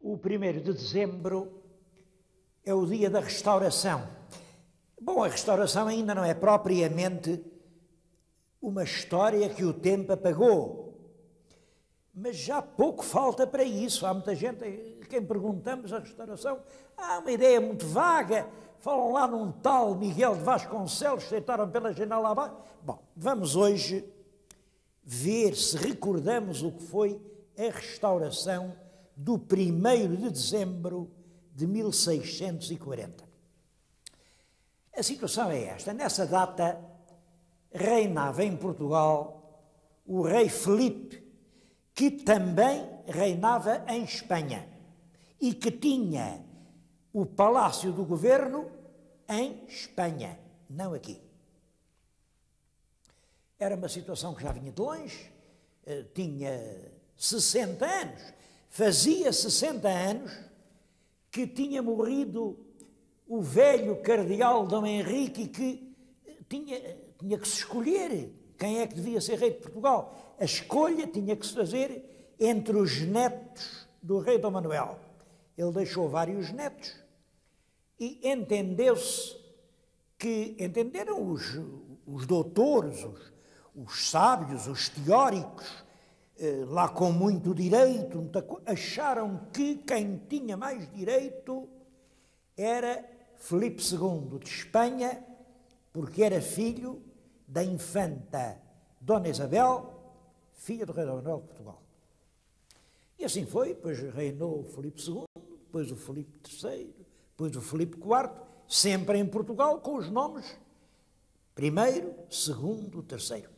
O 1º de dezembro é o dia da restauração. Bom, a restauração ainda não é propriamente uma história que o tempo apagou, mas já pouco falta para isso. Há muita gente a quem perguntamos a restauração, há uma ideia muito vaga, falam lá num tal Miguel de Vasconcelos, sentaram pela janela abaixo. Bom, vamos hoje ver se recordamos o que foi a restauração do 1º de dezembro de 1640. A situação é esta. Nessa data reinava em Portugal o rei Filipe, que também reinava em Espanha e que tinha o Palácio do Governo em Espanha, não aqui. Era uma situação que já vinha de longe, tinha 60 anos. Fazia 60 anos que tinha morrido o velho cardeal Dom Henrique e que tinha que se escolher quem é que devia ser rei de Portugal. A escolha tinha que se fazer entre os netos do rei Dom Manuel. Ele deixou vários netos e entenderam os doutores, os sábios, os teóricos, lá com muito direito, acharam que quem tinha mais direito era Filipe II de Espanha, porque era filho da infanta Dona Isabel, filha do rei Dom Manuel de Portugal. E assim foi, depois reinou o Filipe II, depois o Filipe III, depois o Filipe IV, sempre em Portugal, com os nomes primeiro, segundo, terceiro.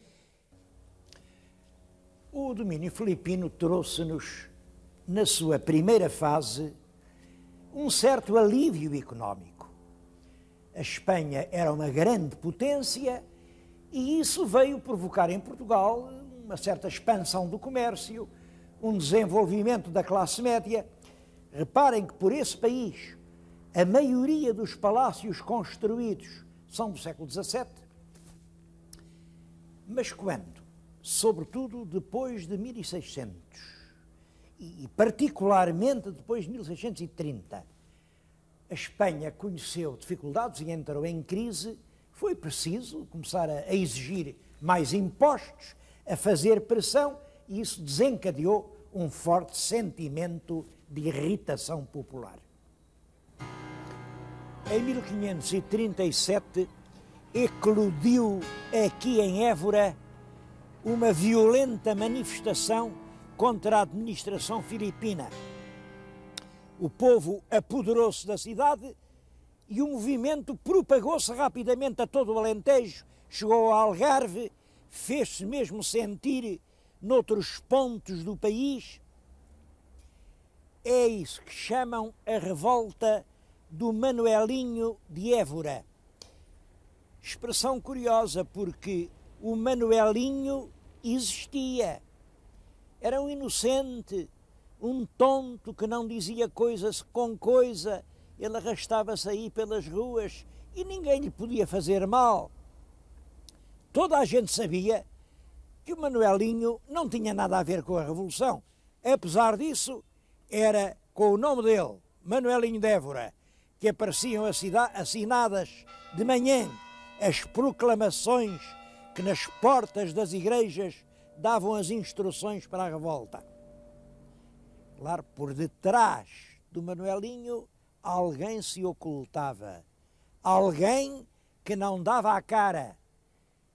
O domínio filipino trouxe-nos, na sua primeira fase, um certo alívio económico. A Espanha era uma grande potência e isso veio provocar em Portugal uma certa expansão do comércio, um desenvolvimento da classe média. Reparem que por esse país a maioria dos palácios construídos são do século XVII, mas quando? Sobretudo depois de 1600 e particularmente depois de 1630, a Espanha conheceu dificuldades e entrou em crise. Foi preciso começar a exigir mais impostos, a fazer pressão, e isso desencadeou um forte sentimento de irritação popular. Em 1537 eclodiu aqui em Évora uma violenta manifestação contra a administração filipina. O povo apoderou-se da cidade e o movimento propagou-se rapidamente a todo o Alentejo, chegou ao Algarve, fez-se mesmo sentir noutros pontos do país. É isso que chamam a revolta do Manuelinho de Évora. Expressão curiosa, porque o Manuelinho existia. Era um inocente, um tonto que não dizia coisas com coisa. Ele arrastava-se aí pelas ruas e ninguém lhe podia fazer mal. Toda a gente sabia que o Manuelinho não tinha nada a ver com a Revolução. Apesar disso, era com o nome dele, Manuelinho de Évora, que apareciam assinadas de manhã as proclamações que nas portas das igrejas davam as instruções para a revolta. Claro, por detrás do Manuelinho alguém se ocultava, alguém que não dava a cara.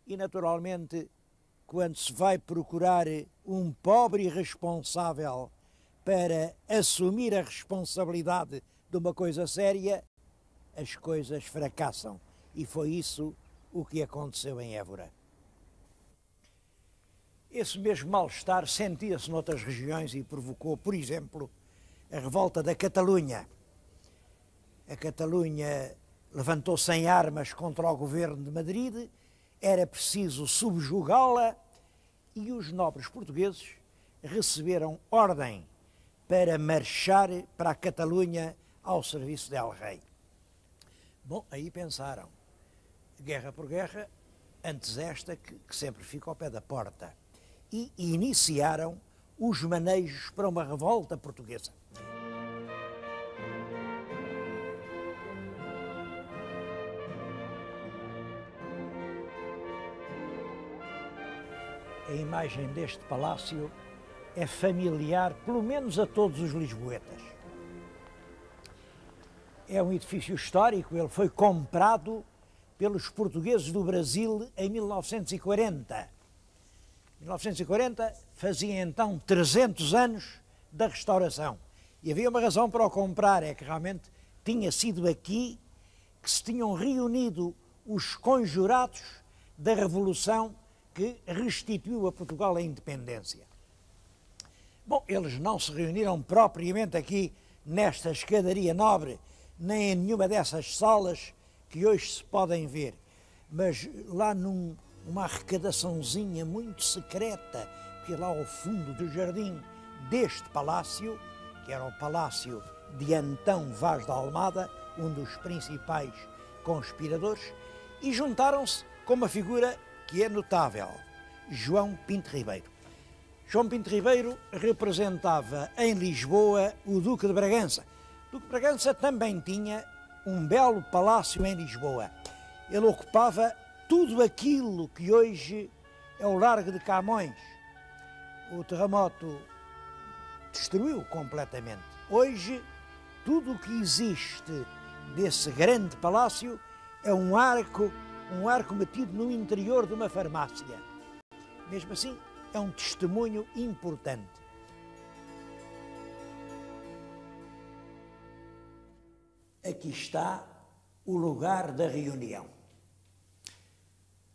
E naturalmente, quando se vai procurar um pobre irresponsável para assumir a responsabilidade de uma coisa séria, as coisas fracassam. E foi isso o que aconteceu em Évora. Esse mesmo mal-estar sentia-se noutras regiões e provocou, por exemplo, a revolta da Catalunha. A Catalunha levantou-se em armas contra o governo de Madrid, era preciso subjugá-la e os nobres portugueses receberam ordem para marchar para a Catalunha ao serviço de El Rei. Bom, aí pensaram, guerra por guerra, antes esta que sempre fica ao pé da porta. E iniciaram os manejos para uma revolta portuguesa. A imagem deste palácio é familiar, pelo menos a todos os lisboetas. É um edifício histórico, ele foi comprado pelos portugueses do Brasil em 1940. 1940 fazia então 300 anos da restauração. E havia uma razão para o comprar, é que realmente tinha sido aqui que se tinham reunido os conjurados da Revolução que restituiu a Portugal a independência. Bom, eles não se reuniram propriamente aqui nesta escadaria nobre, nem em nenhuma dessas salas que hoje se podem ver, mas lá numa arrecadaçãozinha muito secreta, que é lá ao fundo do jardim deste palácio, que era o Palácio de Antão Vaz da Almada, um dos principais conspiradores, e juntaram-se com uma figura que é notável, João Pinto Ribeiro. João Pinto Ribeiro representava em Lisboa o Duque de Bragança. O Duque de Bragança também tinha um belo palácio em Lisboa. Ele ocupava tudo aquilo que hoje é o Largo de Camões. O terremoto destruiu completamente. Hoje, tudo o que existe desse grande palácio é um arco metido no interior de uma farmácia. Mesmo assim, é um testemunho importante. Aqui está o lugar da reunião.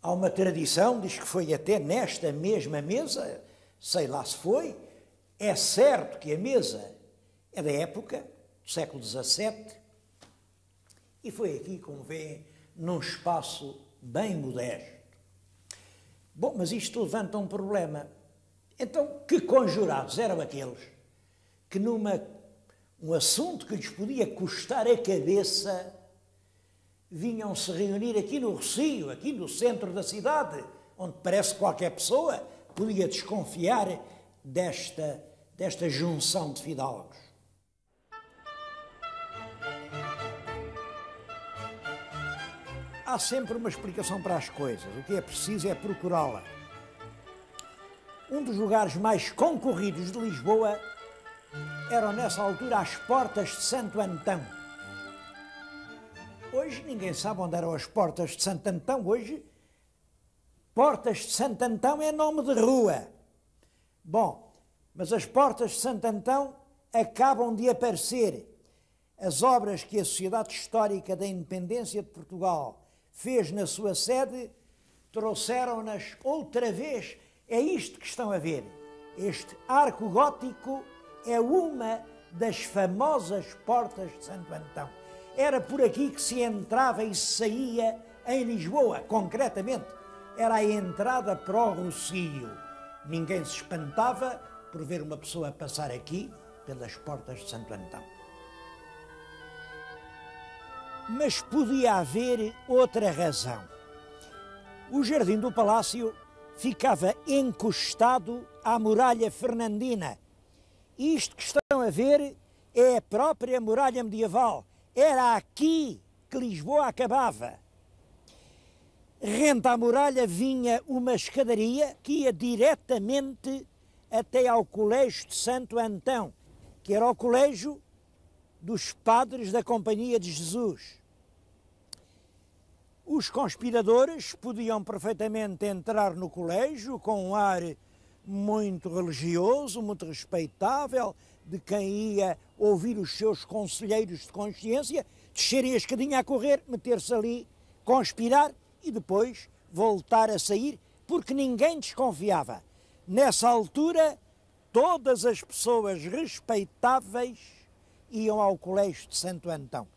Há uma tradição, diz que foi até nesta mesma mesa, sei lá se foi, é certo que a mesa é da época, do século XVII, e foi aqui, como vê, num espaço bem modesto. Bom, mas isto levanta um problema. Então, que conjurados eram aqueles que um assunto que lhes podia custar a cabeça, vinham se reunir aqui no Rossio, aqui no centro da cidade, onde parece que qualquer pessoa podia desconfiar desta junção de fidalgos? Há sempre uma explicação para as coisas, o que é preciso é procurá-la. Um dos lugares mais concorridos de Lisboa eram nessa altura as portas de Santo Antão. Hoje ninguém sabe onde eram as portas de Santo Antão. Hoje, portas de Santo Antão é nome de rua. Bom, mas as portas de Santo Antão acabam de aparecer. As obras que a Sociedade Histórica da Independência de Portugal fez na sua sede, trouxeram-nas outra vez. É isto que estão a ver. Este arco gótico é uma das famosas portas de Santo Antão. Era por aqui que se entrava e se saía em Lisboa, concretamente. Era a entrada para o Rossio. Ninguém se espantava por ver uma pessoa passar aqui pelas portas de Santo Antão. Mas podia haver outra razão. O jardim do palácio ficava encostado à muralha fernandina. Isto que estão a ver é a própria muralha medieval. Era aqui que Lisboa acabava. Rente à muralha vinha uma escadaria que ia diretamente até ao Colégio de Santo Antão, que era o colégio dos padres da Companhia de Jesus. Os conspiradores podiam perfeitamente entrar no colégio com um ar muito religioso, muito respeitável, de quem ia ouvir os seus conselheiros de consciência, descerem a escadinha a correr, meter-se ali, conspirar e depois voltar a sair, porque ninguém desconfiava. Nessa altura, todas as pessoas respeitáveis iam ao Colégio de Santo Antão.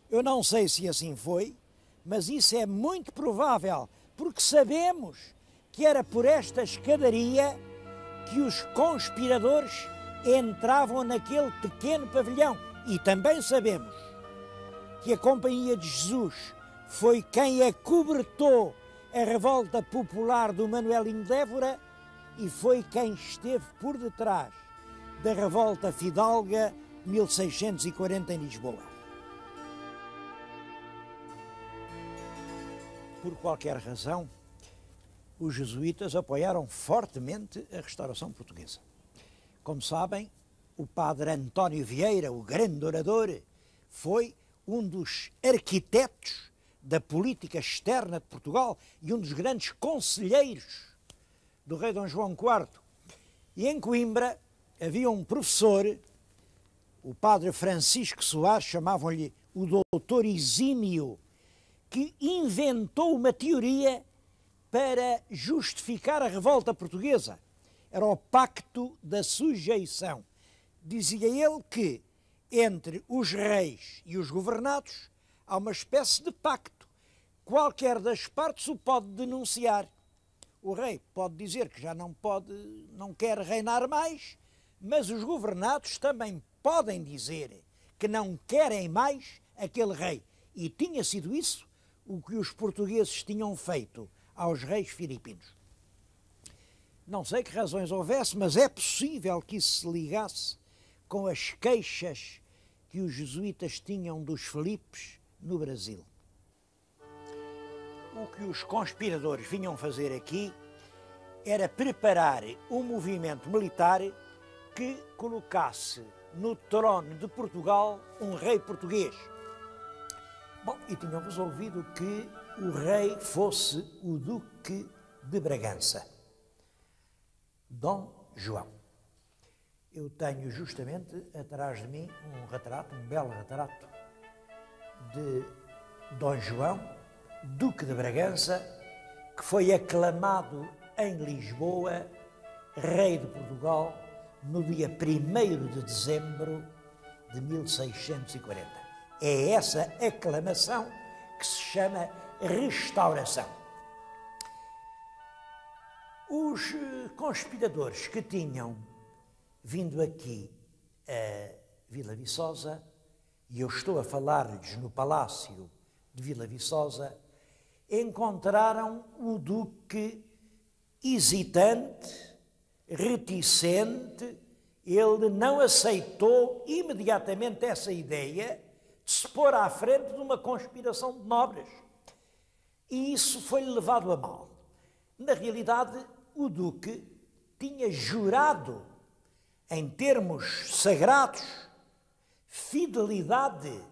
Eu não sei se assim foi, mas isso é muito provável, porque sabemos que era por esta escadaria que os conspiradores entravam naquele pequeno pavilhão. E também sabemos que a Companhia de Jesus foi quem acobertou a revolta popular do Manuelinho de Évora e foi quem esteve por detrás da revolta fidalga de 1640 em Lisboa. Por qualquer razão, os jesuítas apoiaram fortemente a restauração portuguesa. Como sabem, o padre António Vieira, o grande orador, foi um dos arquitetos da política externa de Portugal e um dos grandes conselheiros do rei Dom João IV. E em Coimbra havia um professor, o padre Francisco Soares, chamavam-lhe o doutor Exímio, que inventou uma teoria para justificar a revolta portuguesa. Era o Pacto da Sujeição. Dizia ele que entre os reis e os governados há uma espécie de pacto. Qualquer das partes o pode denunciar. O rei pode dizer que já não quer reinar mais, mas os governados também podem dizer que não querem mais aquele rei. E tinha sido isso o que os portugueses tinham feito aos reis filipinos. Não sei que razões houvesse, mas é possível que isso se ligasse com as queixas que os jesuítas tinham dos Filipes no Brasil. O que os conspiradores vinham fazer aqui era preparar um movimento militar que colocasse no trono de Portugal um rei português. Bom, e tinham resolvido que o rei fosse o Duque de Bragança, Dom João. Eu tenho justamente atrás de mim um retrato, um belo retrato de Dom João, Duque de Bragança, que foi aclamado em Lisboa, rei de Portugal, no dia 1º de dezembro de 1640. É essa aclamação que se chama restauração. Os conspiradores que tinham vindo aqui a Vila Viçosa, e eu estou a falar-lhes no Palácio de Vila Viçosa, encontraram o Duque hesitante, reticente. Ele não aceitou imediatamente essa ideia de se pôr à frente de uma conspiração de nobres. E isso foi-lhe levado a mal. Na realidade, o Duque tinha jurado, em termos sagrados, fidelidade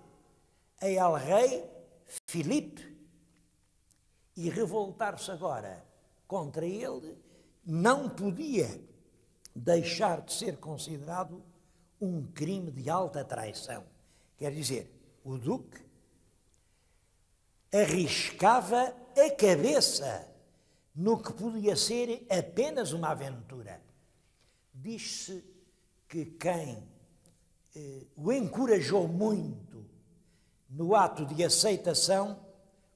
a El Rei Filipe, e revoltar-se agora contra ele não podia deixar de ser considerado um crime de alta traição. Quer dizer, o Duque arriscava a cabeça no que podia ser apenas uma aventura. Diz-se que quem o encorajou muito no ato de aceitação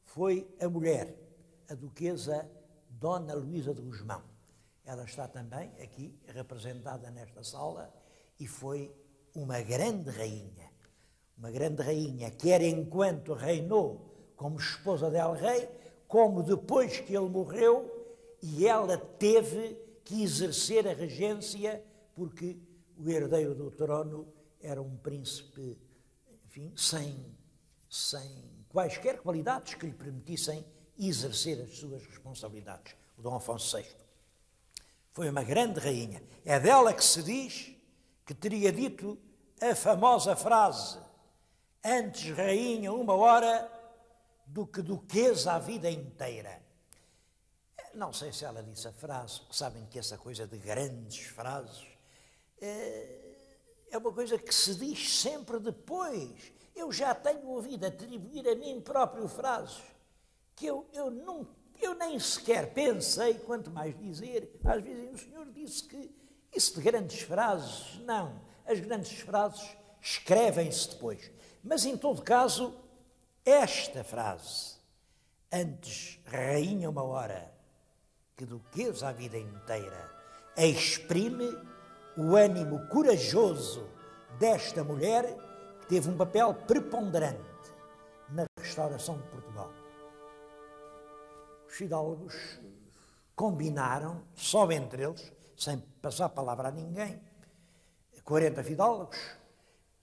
foi a mulher, a duquesa Dona Luísa de Gusmão. Ela está também aqui representada nesta sala e foi uma grande rainha. Uma grande rainha, quer enquanto reinou como esposa del rei, como depois que ele morreu, e ela teve que exercer a regência porque o herdeiro do trono era um príncipe, enfim, sem quaisquer qualidades que lhe permitissem exercer as suas responsabilidades. O Dom Afonso VI foi uma grande rainha. É dela que se diz que teria dito a famosa frase: antes rainha uma hora do que duquesa a vida inteira. Não sei se ela disse a frase, porque sabem que essa coisa de grandes frases é uma coisa que se diz sempre depois. Eu já tenho ouvido atribuir a mim próprio frases que eu nem sequer pensei, quanto mais dizer. Às vezes o senhor disse que isso de grandes frases, não. As grandes frases escrevem-se depois. Mas, em todo caso, esta frase, antes rainha uma hora que duquesa a vida inteira, exprime o ânimo corajoso desta mulher que teve um papel preponderante na restauração de Portugal. Os fidalgos combinaram, só entre eles, sem passar a palavra a ninguém, 40 fidalgos,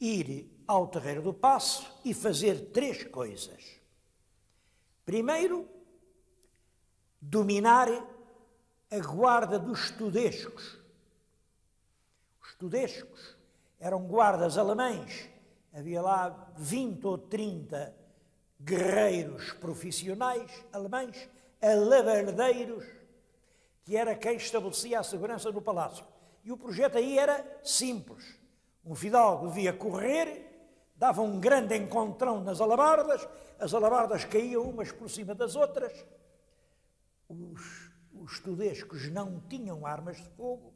ir ao Terreiro do Paço e fazer 3 coisas. Primeiro, dominar a guarda dos tudescos. Os tudescos eram guardas alemães. Havia lá 20 ou 30 guerreiros profissionais alemães, alabardeiros, que era quem estabelecia a segurança no palácio. E o projeto aí era simples. Um fidalgo devia correr, dava um grande encontrão nas alabardas, as alabardas caíam umas por cima das outras. Os tudescos não tinham armas de fogo,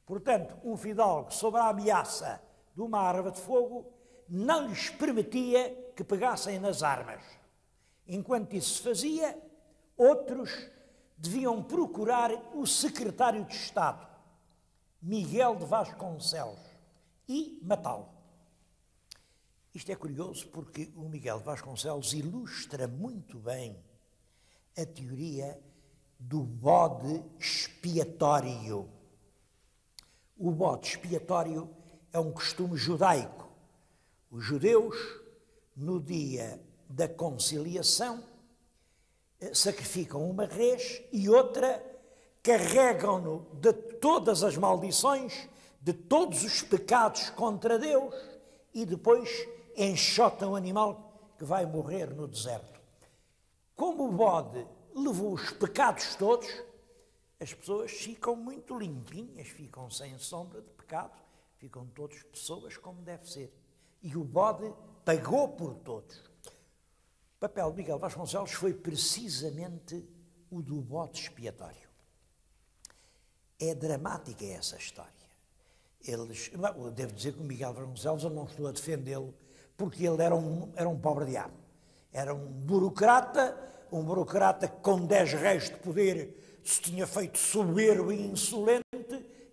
portanto, um fidalgo, sob a ameaça de uma arma de fogo, não lhes permitia que pegassem nas armas. Enquanto isso se fazia, outros deviam procurar o secretário de Estado, Miguel de Vasconcelos, e matá-lo. Isto é curioso porque o Miguel de Vasconcelos ilustra muito bem a teoria do bode expiatório. O bode expiatório é um costume judaico. Os judeus, no dia da conciliação, sacrificam uma res e outra, carregam-no de todas as maldições, de todos os pecados contra Deus e depois enxotam o animal que vai morrer no deserto. Como o bode levou os pecados todos, as pessoas ficam muito limpinhas, ficam sem sombra de pecado, ficam todas pessoas como deve ser. E o bode pagou por todos. O papel de Miguel Vasconcelos foi precisamente o do bode expiatório. É dramática essa história. Eu devo dizer que o Miguel Vasconcelos, eu não estou a defendê-lo, porque ele era um pobre diabo. Era um burocrata com 10 réis de poder, se tinha feito soberbo e insolente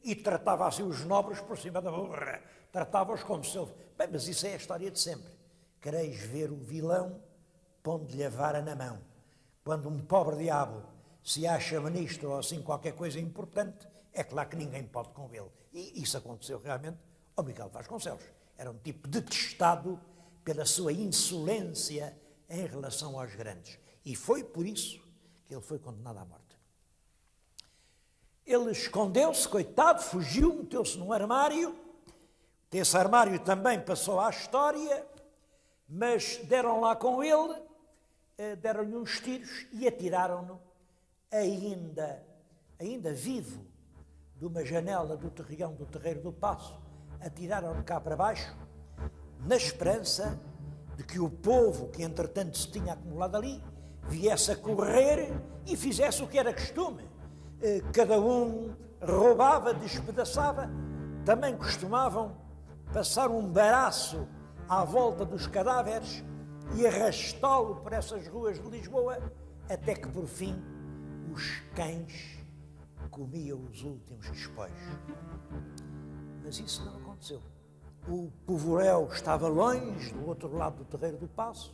e tratava assim os nobres por cima da burra. Tratava-os como se... Bem, mas isso é a história de sempre. Quereis ver o vilão, pondo-lhe a vara na mão. Quando um pobre diabo se acha ministro ou assim qualquer coisa importante, é claro que ninguém pode com ele. E isso aconteceu realmente ao Miguel Vasconcelos. Era um tipo detestado pela sua insolência em relação aos grandes. E foi por isso que ele foi condenado à morte. Ele escondeu-se, coitado, fugiu, meteu-se num armário. Esse armário também passou à história, mas deram lá com ele, deram-lhe uns tiros e atiraram-no ainda vivo de uma janela do terreão do Terreiro do Paço, atiraram-no cá para baixo, na esperança de que o povo que entretanto se tinha acumulado ali viesse a correr e fizesse o que era costume. Cada um roubava, despedaçava. Também costumavam passar um baraço à volta dos cadáveres e arrastá-lo por essas ruas de Lisboa, até que por fim os cães comiam os últimos despojos. Mas isso não aconteceu. O povoréu estava longe, do outro lado do Terreiro do Paço,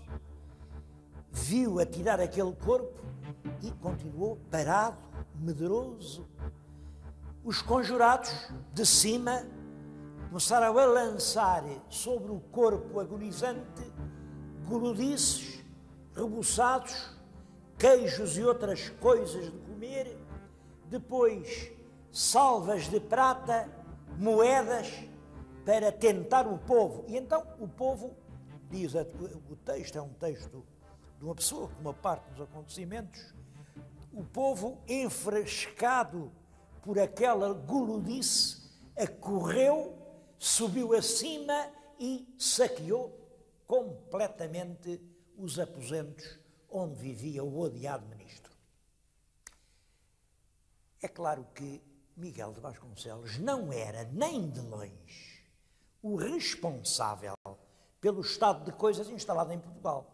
viu atirar aquele corpo e continuou parado, medroso. Os conjurados, de cima, começaram a lançar sobre o corpo agonizante guludices, rebuçados, queijos e outras coisas de comer, depois salvas de prata, moedas, para tentar o povo. E então o povo, diz o texto, é um texto de uma pessoa que tomou parte dos acontecimentos, o povo, enfrescado por aquela guludice, acorreu, subiu acima e saqueou completamente os aposentos onde vivia o odiado ministro. É claro que Miguel de Vasconcelos não era nem de longe o responsável pelo estado de coisas instalado em Portugal.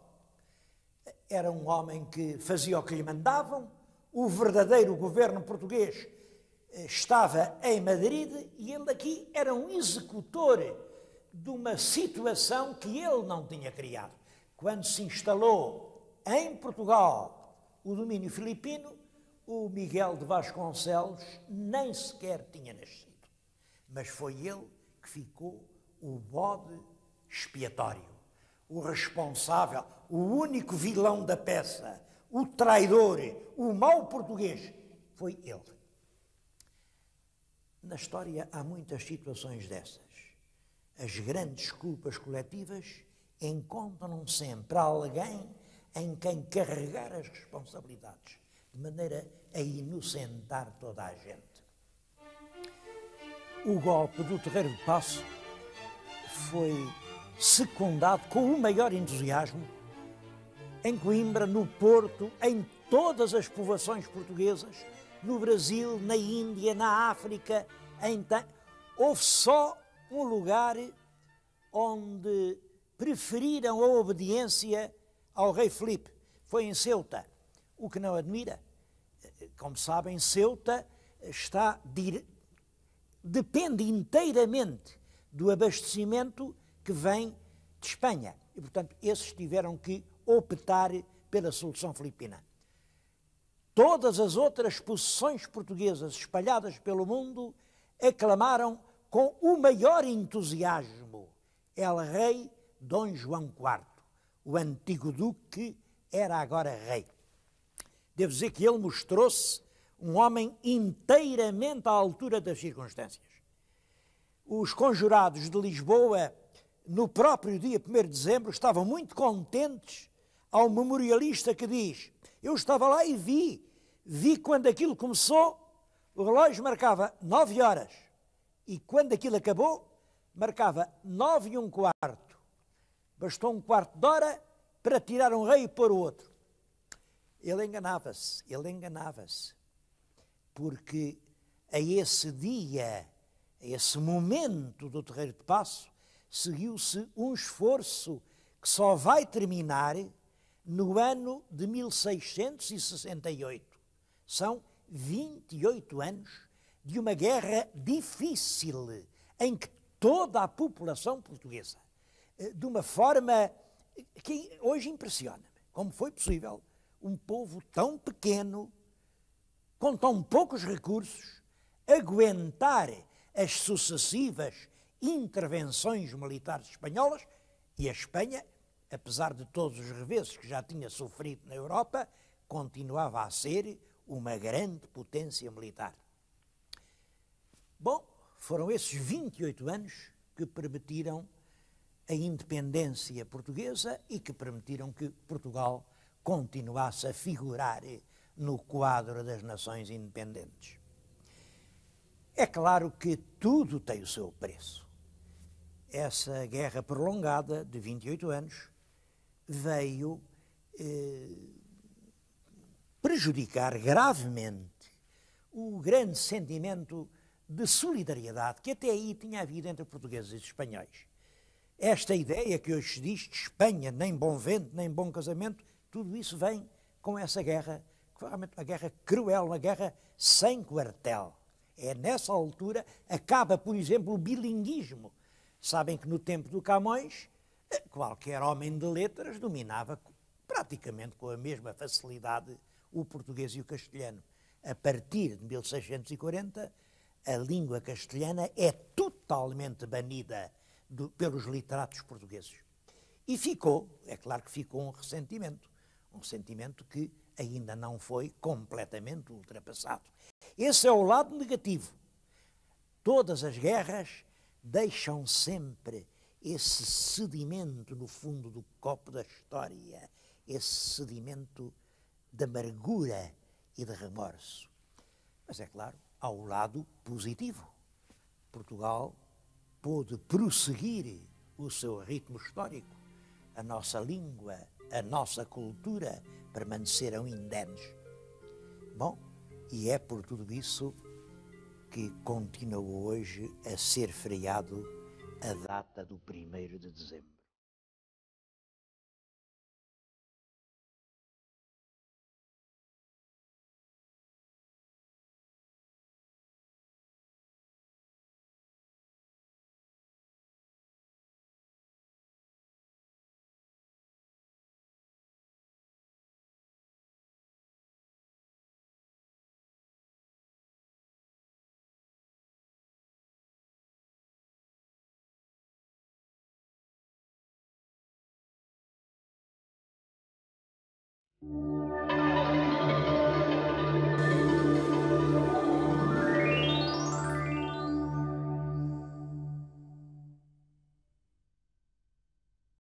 Era um homem que fazia o que lhe mandavam, o verdadeiro governo português estava em Madrid e ele aqui era um executor de uma situação que ele não tinha criado. Quando se instalou em Portugal o domínio filipino, o Miguel de Vasconcelos nem sequer tinha nascido. Mas foi ele que ficou o bode expiatório, o responsável, o único vilão da peça, o traidor, o mau português, foi ele. Na história há muitas situações dessas. As grandes culpas coletivas encontram sempre alguém em quem carregar as responsabilidades, de maneira a inocentar toda a gente. O golpe do Terreiro de Paço foi secundado com o maior entusiasmo em Coimbra, no Porto, em todas as povoações portuguesas, no Brasil, na Índia, na África. Houve só um lugar onde preferiram a obediência ao rei Filipe. Foi em Ceuta, o que não admira. Como sabem, Ceuta depende inteiramente do abastecimento que vem de Espanha. E, portanto, esses tiveram que optar pela solução filipina. Todas as outras possessões portuguesas espalhadas pelo mundo aclamaram com o maior entusiasmo El Rei Dom João IV, o antigo duque, era agora rei. Devo dizer que ele mostrou-se um homem inteiramente à altura das circunstâncias. Os conjurados de Lisboa, no próprio dia 1º de dezembro, estavam muito contentes ao memorialista que diz: eu estava lá e vi quando aquilo começou, o relógio marcava 9 horas e quando aquilo acabou, marcava 9 1/4. Bastou um quarto de hora para tirar um rei e pôr o outro. Ele enganava-se, porque a esse dia, a esse momento do Terreiro de Paço, seguiu-se um esforço que só vai terminar no ano de 1668. São 28 anos de uma guerra difícil, em que toda a população portuguesa, de uma forma que hoje impressiona-me, como foi possível um povo tão pequeno, com tão poucos recursos, aguentar as sucessivas intervenções militares espanholas, e a Espanha, apesar de todos os reveses que já tinha sofrido na Europa, continuava a ser uma grande potência militar. Bom, foram esses 28 anos que permitiram a independência portuguesa e que permitiram que Portugal continuasse a figurar no quadro das nações independentes. É claro que tudo tem o seu preço. Essa guerra prolongada de 28 anos veio prejudicar gravemente o grande sentimento de solidariedade que até aí tinha havido entre portugueses e espanhóis. Esta ideia que hoje se diz de Espanha, nem bom vento, nem bom casamento, tudo isso vem com essa guerra, que foi realmente uma guerra cruel, uma guerra sem quartel. É nessa altura, acaba, por exemplo, o bilinguismo. Sabem que no tempo do Camões, qualquer homem de letras dominava praticamente com a mesma facilidade o português e o castelhano. A partir de 1640, a língua castelhana é totalmente banida pelos literatos portugueses. E ficou, é claro que ficou um sentimento que ainda não foi completamente ultrapassado. Esse é o lado negativo. Todas as guerras deixam sempre esse sedimento no fundo do copo da história, esse sedimento de amargura e de remorso. Mas é claro, há o lado positivo. Portugal pôde prosseguir o seu ritmo histórico. A nossa língua, a nossa cultura permaneceram indenes. Bom, e é por tudo isso que continua hoje a ser feriado a data do 1º de dezembro.